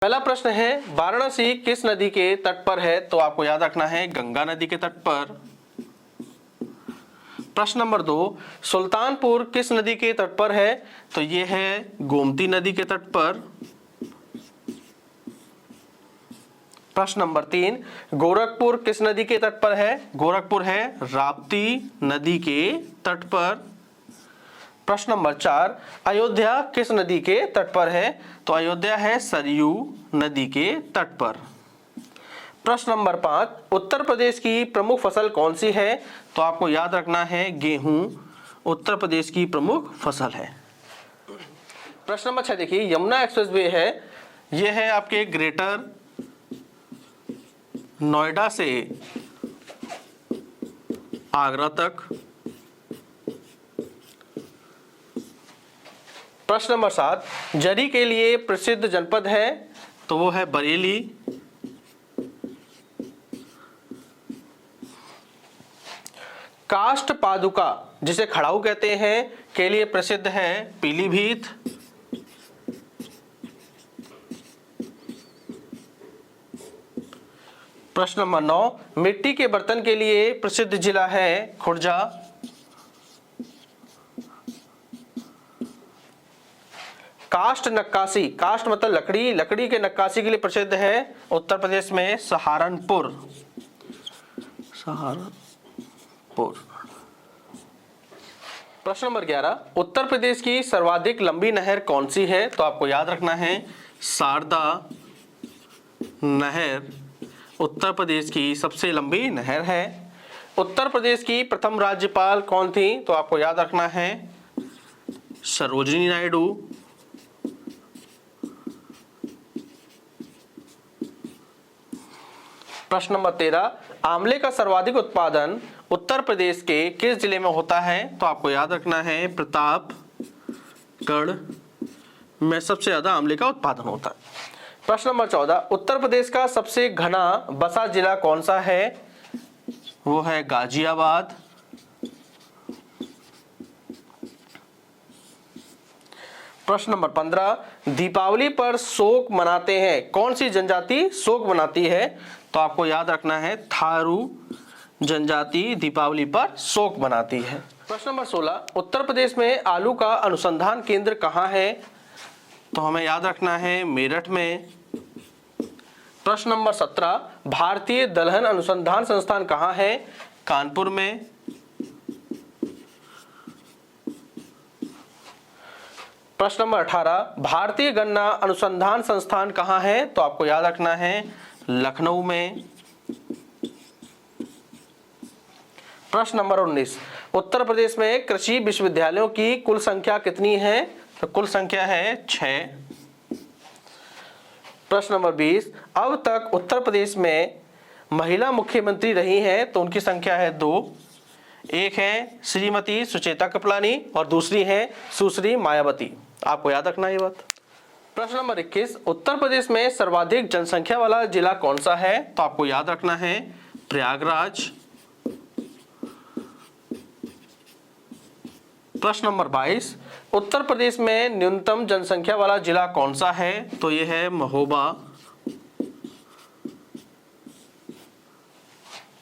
पहला प्रश्न है वाराणसी किस नदी के तट पर है? तो आपको याद रखना है गंगा नदी के तट पर। प्रश्न नंबर 2, सुल्तानपुर किस नदी के तट पर है? तो ये है गोमती नदी के तट पर। प्रश्न नंबर 3, गोरखपुर किस नदी के तट पर है? गोरखपुर है राप्ती नदी के तट पर। प्रश्न नंबर 4, अयोध्या किस नदी के तट पर है? तो अयोध्या है सरयू नदी के तट पर। प्रश्न नंबर 5, उत्तर प्रदेश की प्रमुख फसल कौन सी है? तो आपको याद रखना है गेहूं उत्तर प्रदेश की प्रमुख फसल है। प्रश्न नंबर 6 देखिए, यमुना एक्सप्रेसवे है, यह है आपके ग्रेटर नोएडा से आगरा तक। प्रश्न नंबर 7, जरी के लिए प्रसिद्ध जनपद है? तो वो है बरेली। काष्ठ पादुका जिसे खड़ाऊ कहते हैं के लिए प्रसिद्ध है पीलीभीत। प्रश्न नंबर 9, मिट्टी के बर्तन के लिए प्रसिद्ध जिला है खुर्जा। काष्ठ नक्काशी, काष्ठ मतलब लकड़ी, लकड़ी के नक्काशी के लिए प्रसिद्ध है उत्तर प्रदेश में सहारनपुर। प्रश्न नंबर 11, उत्तर प्रदेश की सर्वाधिक लंबी नहर कौन सी है? तो आपको याद रखना है शारदा नहर उत्तर प्रदेश की सबसे लंबी नहर है। उत्तर प्रदेश की प्रथम राज्यपाल कौन थी? तो आपको याद रखना है सरोजिनी नायडू। प्रश्न नंबर 13, आंवले का सर्वाधिक उत्पादन उत्तर प्रदेश के किस जिले में होता है? तो आपको याद रखना है प्रतापगढ़ में सबसे ज्यादा आंवले का उत्पादन होता है। प्रश्न नंबर 14, उत्तर प्रदेश का सबसे घना बसा जिला कौन सा है? वो है गाजियाबाद। प्रश्न नंबर 15, दीपावली पर शोक मनाते हैं कौन सी जनजाति शोक मनाती है? तो आपको याद रखना है थारू जनजाति दीपावली पर शोक मनाती है। प्रश्न नंबर 16, उत्तर प्रदेश में आलू का अनुसंधान केंद्र कहाँ है? तो हमें याद रखना है मेरठ में। प्रश्न नंबर 17, भारतीय दलहन अनुसंधान संस्थान कहाँ है? कानपुर में। प्रश्न नंबर 18, भारतीय गन्ना अनुसंधान संस्थान कहाँ है? तो आपको याद रखना है लखनऊ में। प्रश्न नंबर 19, उत्तर प्रदेश में कृषि विश्वविद्यालयों की कुल संख्या कितनी है? तो कुल संख्या है 6। प्रश्न नंबर 20, अब तक उत्तर प्रदेश में महिला मुख्यमंत्री रही हैं तो उनकी संख्या है 2। एक है श्रीमती सुचेता कृपलानी और दूसरी है सुश्री मायावती। आपको याद रखना ये बात। प्रश्न नंबर 21, उत्तर प्रदेश में सर्वाधिक जनसंख्या वाला जिला कौन सा है? तो आपको याद रखना है प्रयागराज। प्रश्न नंबर 22, उत्तर प्रदेश में न्यूनतम जनसंख्या वाला जिला कौन सा है? तो यह है महोबा।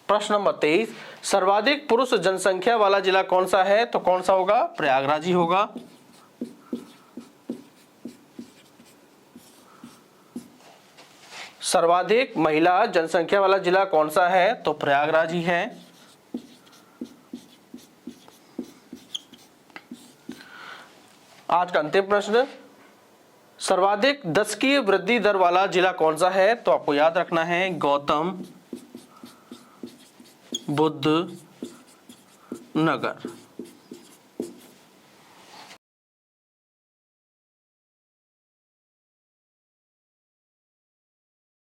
प्रश्न नंबर 23, सर्वाधिक पुरुष जनसंख्या वाला जिला कौन सा है? तो कौन सा होगा? प्रयागराज ही होगा। सर्वाधिक महिला जनसंख्या वाला जिला कौन सा है? तो प्रयागराज ही है। आज का अंतिम प्रश्न, सर्वाधिक दशकीय वृद्धि दर वाला जिला कौन सा है? तो आपको याद रखना है गौतम बुद्ध नगर।